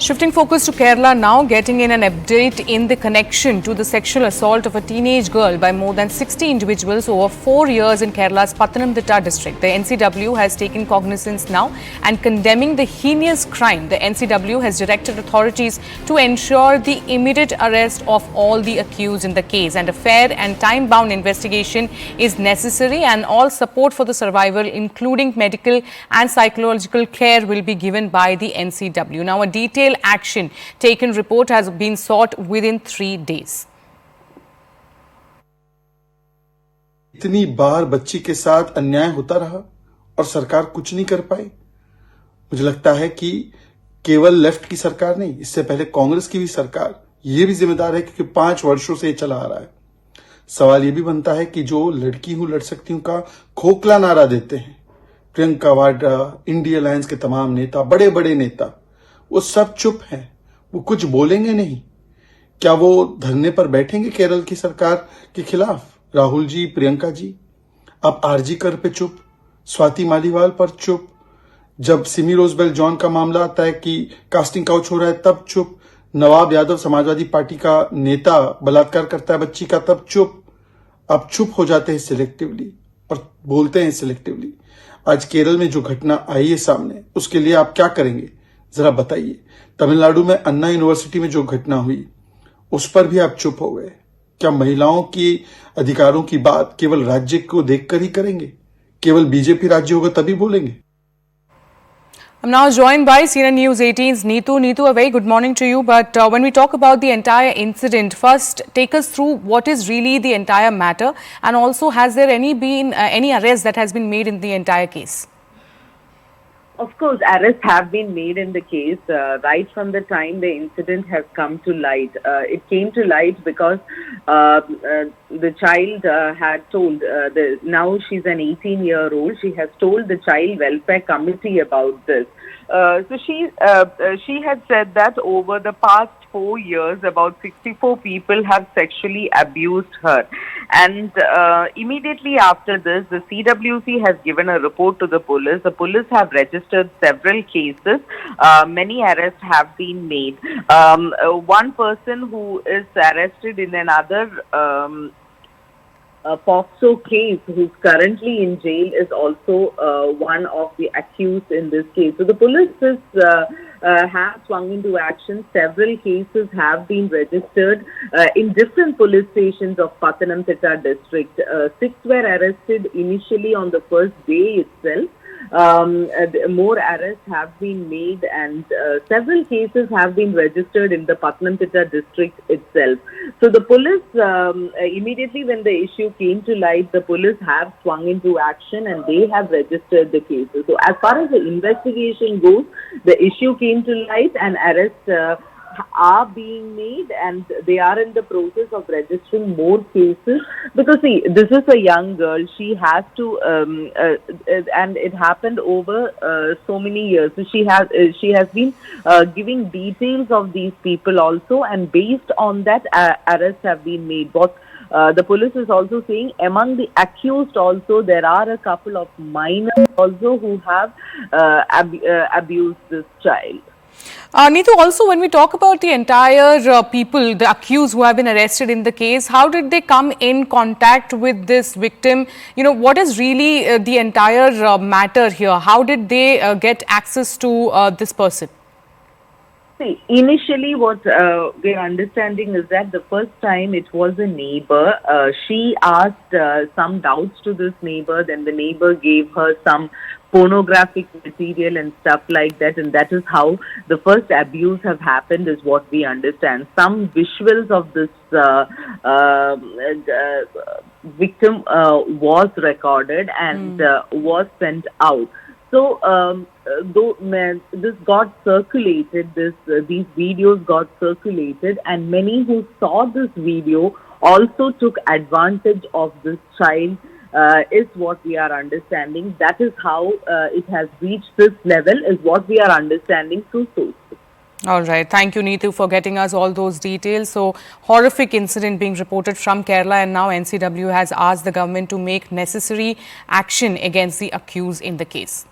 Shifting focus to Kerala now, getting in an update in the connection to the sexual assault of a teenage girl by more than 60 individuals over 4 years in Kerala's Pathanamthitta district. The NCW has taken cognizance now and condemning the heinous crime. The NCW has directed authorities to ensure the immediate arrest of all the accused in the case, and a fair and time-bound investigation is necessary, and all support for the survivor, including medical and psychological care, will be given by the NCW. Now, a detailed action taken report has been sought within 3 days. इतनी बार बच्ची के साथ अन्याय होता रहा और सरकार कुछ नहीं कर पाई। मुझे लगता है कि केवल लेफ्ट की सरकार नहीं, इससे पहले कांग्रेस की भी सरकार ये भी जिम्मेदार है, क्योंकि 5 वर्षों से ये चला आ रहा है। सवाल ये भी बनता है कि जो लड़की हूं लड़ सकती हूं का खोखला नारा देते हैं प्रियंका वाड्रा, इंडिया अलायंस के तमाम नेता, बड़े बड़े नेता, वो सब चुप हैं, वो कुछ बोलेंगे नहीं। क्या वो धरने पर बैठेंगे केरल की सरकार के खिलाफ? राहुल जी, प्रियंका जी, अब आरजी कर पे चुप, स्वाति मालीवाल पर चुप, जब सिमी रोजबेल जॉन का मामला आता है कि कास्टिंग काउच हो रहा है तब चुप, नवाब यादव समाजवादी पार्टी का नेता बलात्कार करता है बच्ची का तब चुप। अब चुप हो जाते हैं सिलेक्टिवली और बोलते हैं सिलेक्टिवली। आज केरल में जो घटना आई है सामने, उसके लिए आप क्या करेंगे जरा बताइए। तमिलनाडु में अन्ना यूनिवर्सिटी में जो घटना हुई उस पर भी आप चुप हो गए। क्या महिलाओं की अधिकारों की बात केवल राज्य को देखकर ही करेंगे? केवल बीजेपी राज्य होगा तभी बोलेंगे? I'm now joined by CNN News 18's Neetu. Neetu, a very good morning to you. But when we talk about the entire incident, first take us through what is really the entire matter, and also has there been any arrest that has been made in the entire case? Of course, arrests have been made in the case right from the time the incident has come to light. It came to light because the child had told, now she's an 18-year-old, she has told the Child Welfare Committee about this. So she had said that over the past 4 years, about 64 people have sexually abused her. And immediately after this, the CWC has given a report to the police. The police have registered several cases. Many arrests have been made. One person who is arrested in another POCSO case, who's currently in jail, is also one of the accused in this case. So the police have swung into action. Several cases have been registered in different police stations of Pathanamthitta district. 6 were arrested initially on the first day itself. More arrests have been made, and several cases have been registered in the Pathanamthitta district itself. So the police, immediately when the issue came to light, the police have swung into action and they have registered the cases. So as far as the investigation goes, the issue came to light and arrests are being made, and they are in the process of registering more cases, because see, this is a young girl. She has to and it happened over so many years. So she has been giving details of these people also, and based on that, arrests have been made. What the police is also saying, among the accused also there are a couple of minors also who have abused this child. Neetu, also when we talk about the entire people, the accused who have been arrested in the case, how did they come in contact with this victim? You know, what is really the entire matter here? How did they get access to this person? See, initially what we're understanding is that the first time it was a neighbor. She asked some doubts to this neighbor, then the neighbor gave her some pornographic material and stuff like that, and that is how the first abuse have happened, is what we understand. Some visuals of this victim was recorded and was sent out. So this got circulated, these videos got circulated, and many who saw this video also took advantage of this child, is what we are understanding. That is how it has reached this level, is what we are understanding through sources. All right. Thank you, Neetu, for getting us all those details. So, horrific incident being reported from Kerala, and now NCW has asked the government to make necessary action against the accused in the case.